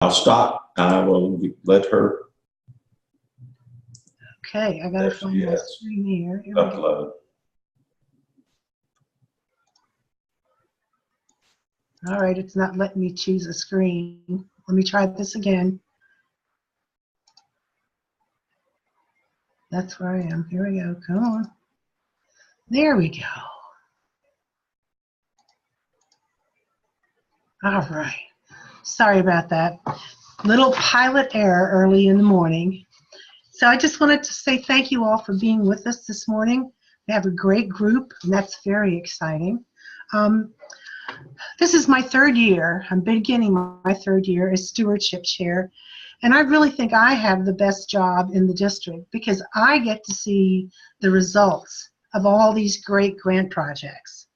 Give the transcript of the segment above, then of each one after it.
I'll stop. I will let her. Okay, I gotta find my screen here. Here we go. Upload. All right, it's not letting me choose a screen. Let me try this again. That's where I am. Here we go. Come on. There we go. All right. Sorry about that. Little pilot error early in the morning. So I just wanted to say thank you all for being with us this morning. We have a great group, and that's very exciting. This is my third year. I'm beginning my third year as stewardship chair, and I really think I have the best job in the district because I get to see the results of all these great grant projects.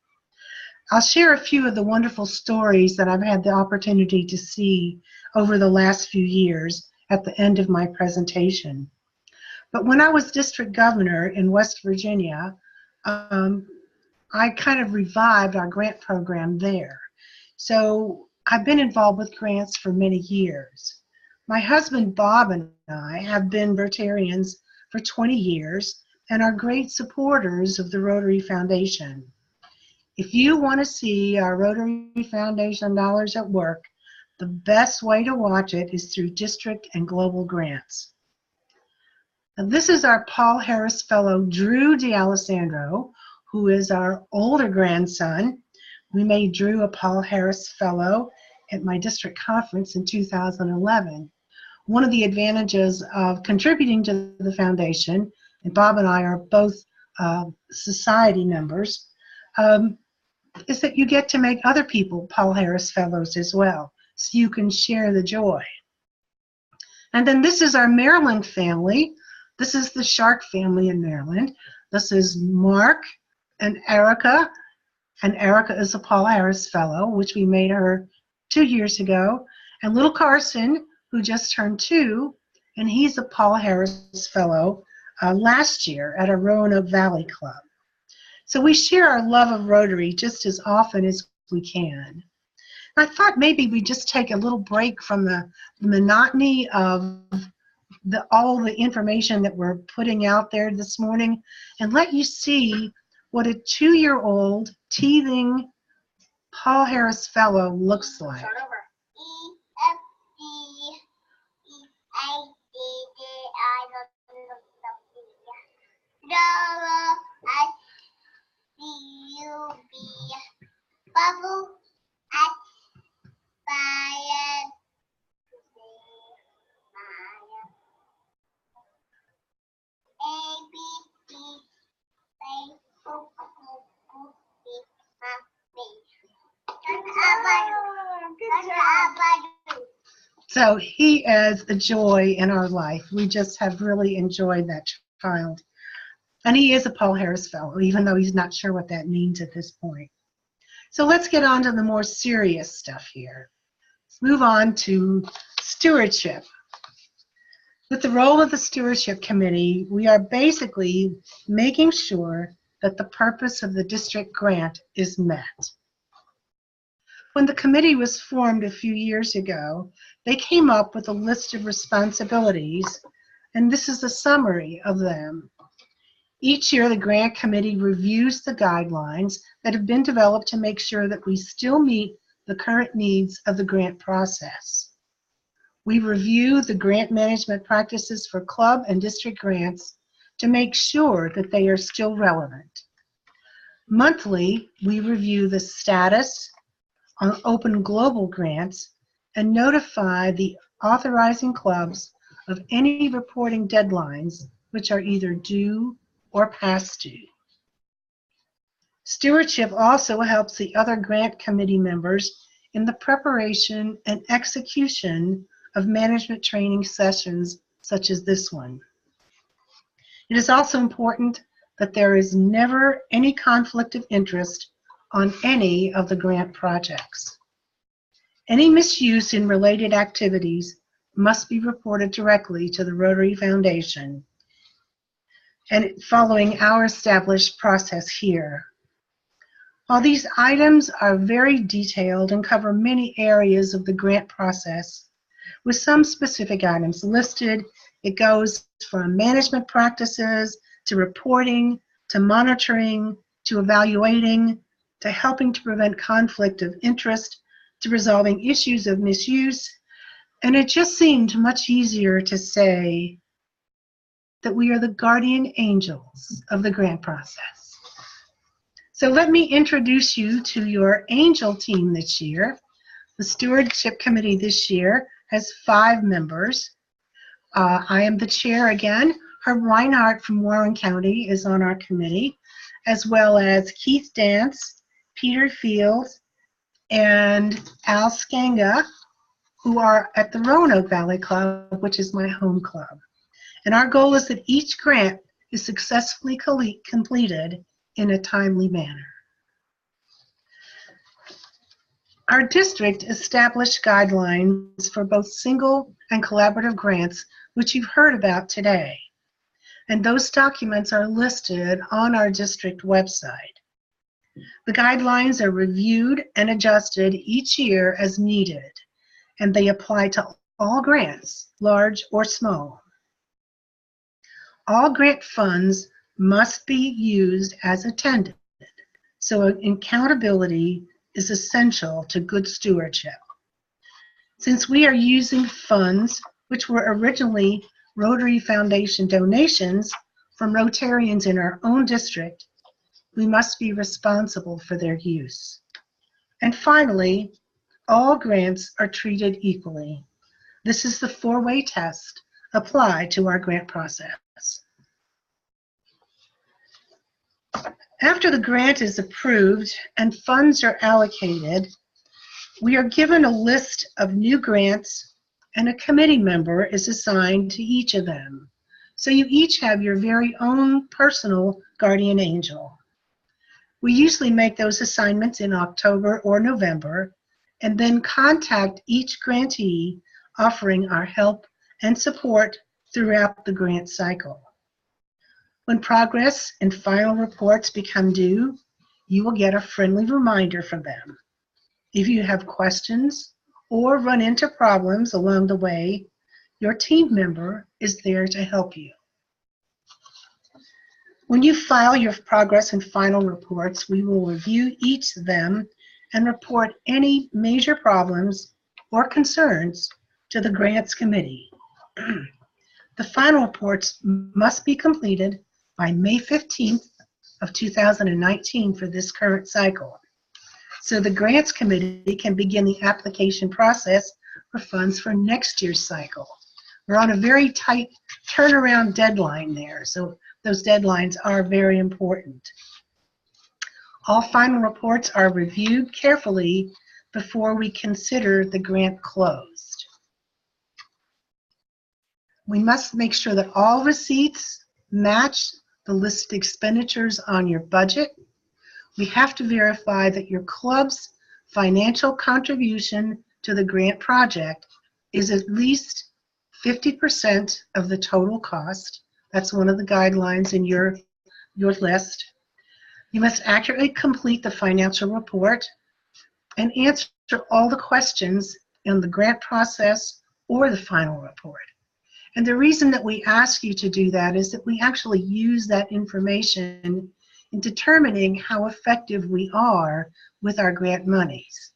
I'll share a few of the wonderful stories that I've had the opportunity to see over the last few years at the end of my presentation. But when I was district governor in West Virginia, I kind of revived our grant program there. So I've been involved with grants for many years. My husband Bob and I have been Rotarians for 20 years and are great supporters of the Rotary Foundation. If you want to see our Rotary Foundation dollars at work, the best way to watch it is through district and global grants. Now, this is our Paul Harris Fellow, Drew D'Alessandro, who is our older grandson. We made Drew a Paul Harris Fellow at my district conference in 2011. One of the advantages of contributing to the foundation, and Bob and I are both society members, is that you get to make other people Paul Harris Fellows as well, so you can share the joy. And then this is our Maryland family. This is the Shark family in Maryland. This is Mark and Erica is a Paul Harris Fellow, which we made her 2 years ago, and little Carson, who just turned 2, and he's a Paul Harris Fellow last year at a Roanoke Valley Club. So we share our love of Rotary just as often as we can. I thought maybe we'd just take a little break from the monotony of all the information that we're putting out there this morning and let you see what a 2-year-old teething Paul Harris Fellow looks like. So he is a joy in our life. We just have really enjoyed that child. And he is a Paul Harris Fellow, even though he's not sure what that means at this point. So let's get on to the more serious stuff here. Let's move on to stewardship. With the role of the Stewardship Committee, we are basically making sure that the purpose of the district grant is met. When the committee was formed a few years ago, they came up with a list of responsibilities, and this is a summary of them. Each year, the grant committee reviews the guidelines that have been developed to make sure that we still meet the current needs of the grant process. We review the grant management practices for club and district grants to make sure that they are still relevant. Monthly, we review the status on open global grants and notify the authorizing clubs of any reporting deadlines which are either due or past due. Stewardship also helps the other grant committee members in the preparation and execution of management training sessions such as this one. It is also important that there is never any conflict of interest on any of the grant projects. Any misuse in related activities must be reported directly to the Rotary Foundation and following our established process here. While these items are very detailed and cover many areas of the grant process, with some specific items listed. It goes from management practices to reporting to monitoring to evaluating to helping to prevent conflict of interest to resolving issues of misuse. And it just seemed much easier to say that we are the guardian angels of the grant process. So let me introduce you to your angel team this year. The Stewardship Committee this year has 5 members. I am the chair again. Herb Reinhardt from Warren County is on our committee, as well as Keith Dance, Peter Fields, and Al Skanga, who are at the Roanoke Valley Club, which is my home club. And our goal is that each grant is successfully completed in a timely manner. Our district established guidelines for both single and collaborative grants, which you've heard about today. And those documents are listed on our district website. The guidelines are reviewed and adjusted each year as needed, and they apply to all grants, large or small. All grant funds must be used as intended, so accountability is essential to good stewardship. Since we are using funds which were originally Rotary Foundation donations from Rotarians in our own district, we must be responsible for their use. And finally, all grants are treated equally. This is the 4-way test applied to our grant process. After the grant is approved and funds are allocated, we are given a list of new grants and a committee member is assigned to each of them. So you each have your very own personal guardian angel. We usually make those assignments in October or November and then contact each grantee offering our help and support throughout the grant cycle. When progress and final reports become due, you will get a friendly reminder from them. If you have questions or run into problems along the way, your team member is there to help you. When you file your progress and final reports, we will review each of them and report any major problems or concerns to the Grants Committee. The final reports must be completed by May 15th of 2019 for this current cycle, so the Grants Committee can begin the application process for funds for next year's cycle. We're on a very tight turnaround deadline there, so those deadlines are very important. All final reports are reviewed carefully before we consider the grant closed. We must make sure that all receipts match the listed expenditures on your budget. We have to verify that your club's financial contribution to the grant project is at least 50% of the total cost. That's one of the guidelines in your list. You must accurately complete the financial report and answer all the questions in the grant process or the final report. And the reason that we ask you to do that is that we actually use that information in determining how effective we are with our grant monies.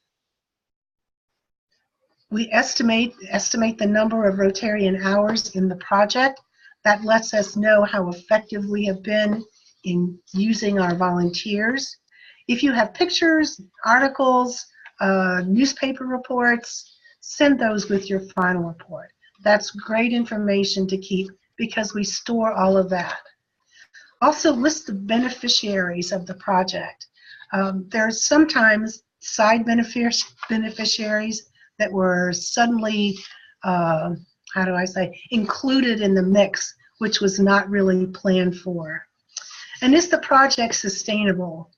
We estimate the number of Rotarian hours in the project. That lets us know how effective we have been in using our volunteers. If you have pictures, articles, newspaper reports, send those with your final report. That's great information to keep because we store all of that. Also list the beneficiaries of the project. There are sometimes side beneficiaries that were suddenly, included in the mix, which was not really planned for. And is the project sustainable?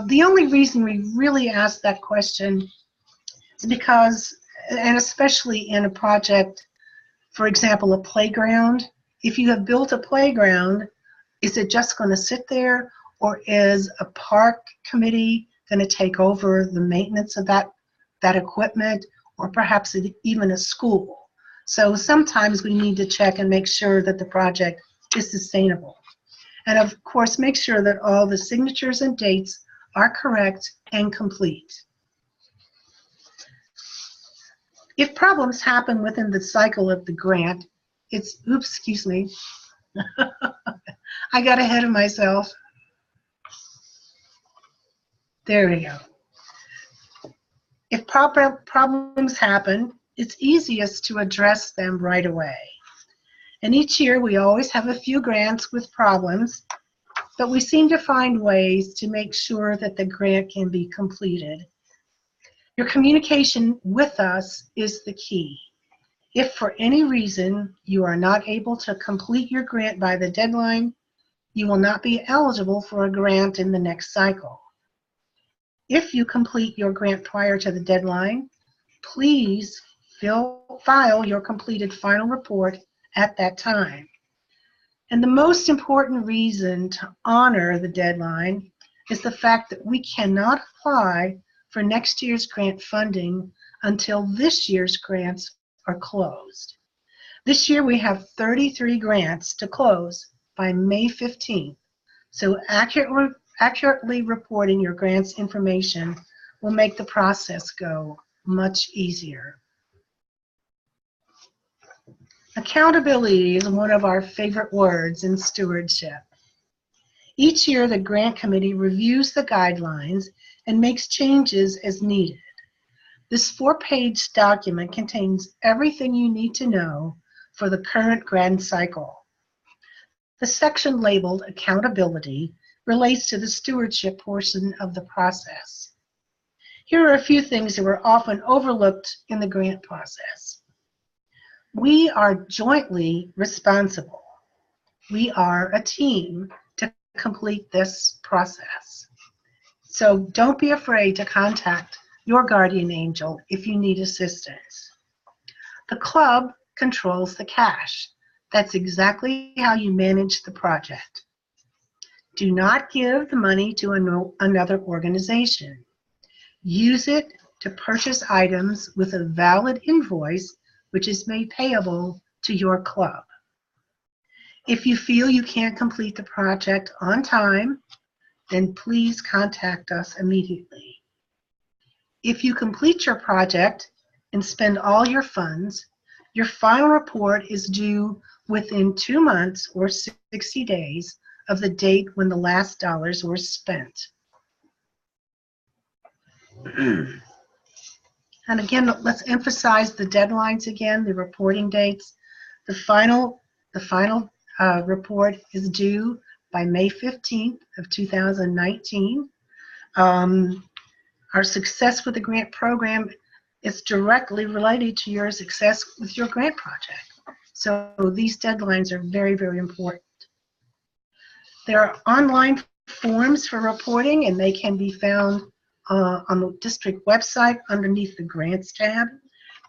The only reason we really ask that question is because, and especially in a project, for example, a playground, if you have built a playground, is it just going to sit there, or is a park committee going to take over the maintenance of that equipment, or perhaps even a school? So sometimes we need to check and make sure that the project is sustainable. And of course, make sure that all the signatures and dates are correct and complete. If problems happen within the cycle of the grant, oops, excuse me. I got ahead of myself. There we go. If problems happen, it's easiest to address them right away. And each year we always have a few grants with problems, but we seem to find ways to make sure that the grant can be completed. Your communication with us is the key. If for any reason you are not able to complete your grant by the deadline, you will not be eligible for a grant in the next cycle. If you complete your grant prior to the deadline, please file your completed final report at that time. And the most important reason to honor the deadline is the fact that we cannot apply for next year's grant funding until this year's grants are closed. This year we have 33 grants to close by May 15th, so accurately reporting your grants information will make the process go much easier. Accountability is one of our favorite words in stewardship. Each year, the grant committee reviews the guidelines and makes changes as needed. This 4-page document contains everything you need to know for the current grant cycle. The section labeled Accountability relates to the stewardship portion of the process. Here are a few things that were often overlooked in the grant process. We are jointly responsible. We are a team to complete this process. So don't be afraid to contact your guardian angel if you need assistance. The club controls the cash. That's exactly how you manage the project. Do not give the money to another organization. Use it to purchase items with a valid invoice which is made payable to your club. If you feel you can't complete the project on time, then please contact us immediately. If you complete your project and spend all your funds, your final report is due within 2 months or 60 days of the date when the last dollars were spent. And again, let's emphasize the deadlines again, the reporting dates. The final report is due by May 15th of 2019. Our success with the grant program is directly related to your success with your grant project. So these deadlines are very, very important. There are online forms for reporting, and they can be found on the district website underneath the Grants tab.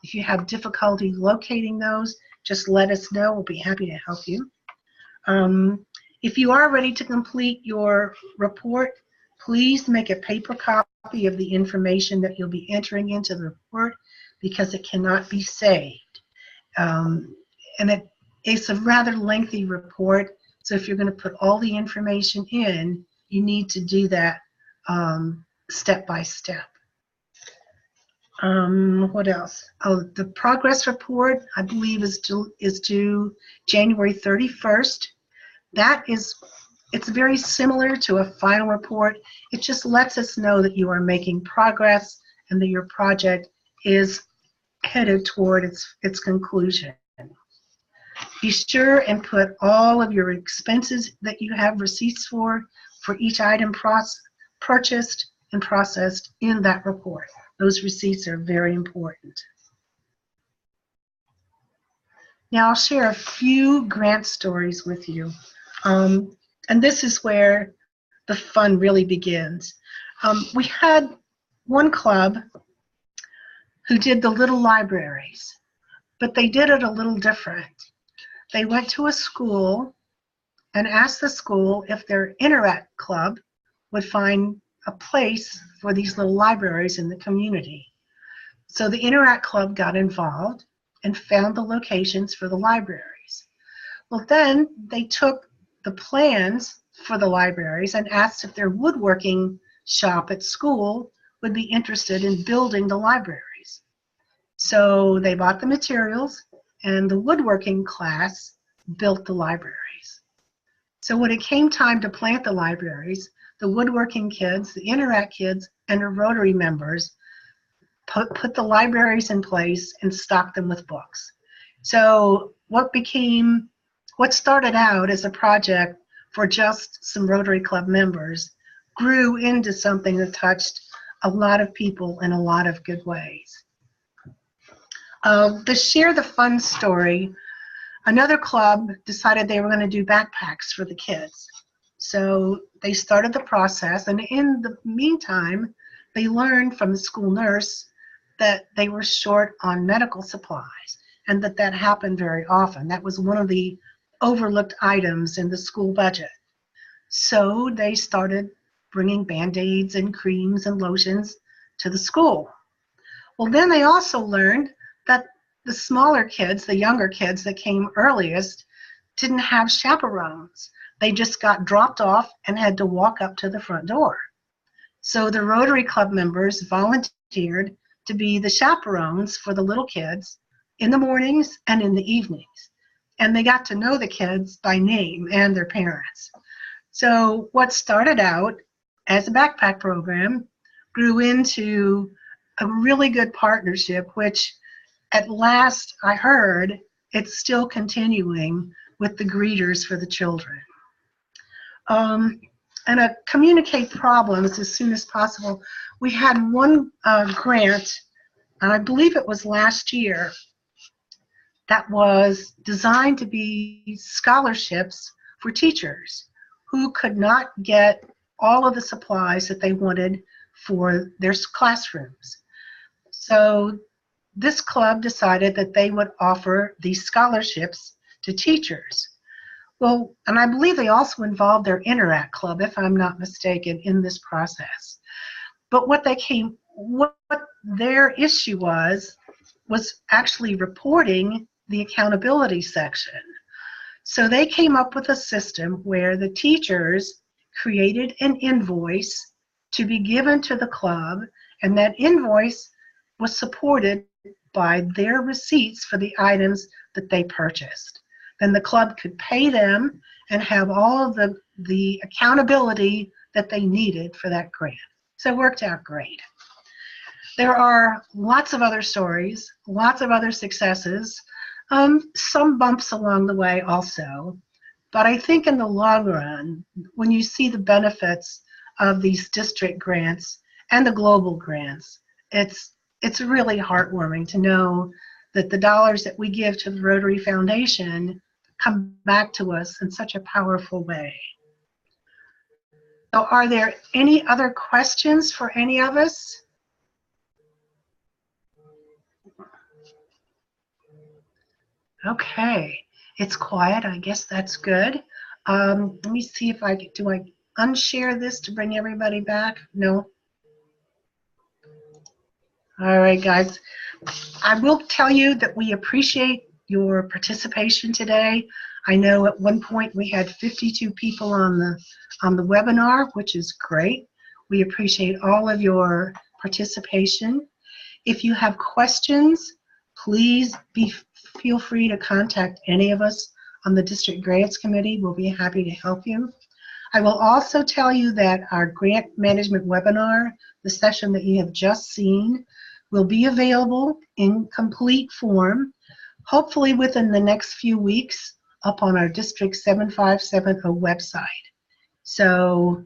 If you have difficulty locating those, just let us know. We'll be happy to help you. If you are ready to complete your report, please make a paper copy of the information that you'll be entering into the report because it cannot be saved. And it's a rather lengthy report, so if you're going to put all the information in, you need to do that step by step. What else? Oh, the progress report, I believe, is due January 31st. It's very similar to a final report. It just lets us know that you are making progress and that your project is headed toward its conclusion. Be sure and put all of your expenses that you have receipts for each item purchased and processed in that report. Those receipts are very important. Now I'll share a few grant stories with you. And this is where the fun really begins. We had one club who did the little libraries, but they did it a little different. They went to a school and asked the school if their Interact club would find a place for these little libraries in the community. So the Interact club got involved, and found the locations for the libraries. Well, then they took the plans for the libraries and asked if their woodworking shop at school would be interested in building the libraries. So they bought the materials, and the woodworking class built the libraries. So when it came time to plant the libraries, the woodworking kids, the Interact kids, and the Rotary members put the libraries in place and stocked them with books. So what started out as a project for just some Rotary Club members grew into something that touched a lot of people in a lot of good ways. To share the fun story, another club decided they were going to do backpacks for the kids. So they started the process, and in the meantime, they learned from the school nurse that they were short on medical supplies, and that happened very often. That was one of the overlooked items in the school budget. So they started bringing Band-Aids and creams and lotions to the school. Well, then they also learned that the smaller kids, the younger kids that came earliest, didn't have chaperones. They just got dropped off and had to walk up to the front door. So the Rotary Club members volunteered to be the chaperones for the little kids in the mornings and in the evenings. And they got to know the kids by name and their parents. So what started out as a backpack program grew into a really good partnership, which at last I heard it's still continuing with the greeters for the children. And to communicate problems as soon as possible, we had one grant, and I believe it was last year, that was designed to be scholarships for teachers who could not get all of the supplies that they wanted for their classrooms. So this club decided that they would offer these scholarships to teachers. Well, and I believe they also involved their Interact club, if I'm not mistaken, in this process. But what their issue was actually reporting the accountability section. So they came up with a system where the teachers created an invoice to be given to the club, and that invoice was supported by their receipts for the items that they purchased. Then the club could pay them and have all of the accountability that they needed for that grant. So it worked out great. There are lots of other stories, lots of other successes, some bumps along the way also. But I think in the long run, when you see the benefits of these district grants and the global grants, it's really heartwarming to know that the dollars that we give to the Rotary Foundation come back to us in such a powerful way. So are there any other questions for any of us? Okay, it's quiet. I guess that's good. Let me see if do I unshare this to bring everybody back? No. All right, guys. I will tell you that we appreciate your participation today. I know at one point we had 52 people on the webinar, which is great. We appreciate all of your participation. If you have questions, please feel free to contact any of us on the District Grants Committee. We'll be happy to help you. I will also tell you that our grant management webinar, the session that you have just seen, will be available in complete form, hopefully within the next few weeks, up on our District 7570 website. So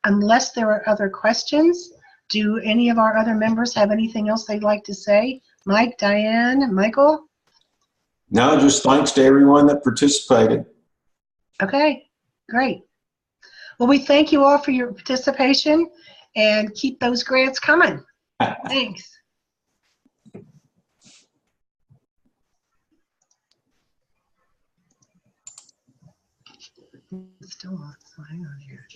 unless there are other questions, do any of our other members have anything else they'd like to say? Mike, Diane, Michael? No, just thanks to everyone that participated. Okay, great. Well, we thank you all for your participation, and keep those grants coming. Thanks. Still on, so hang on here.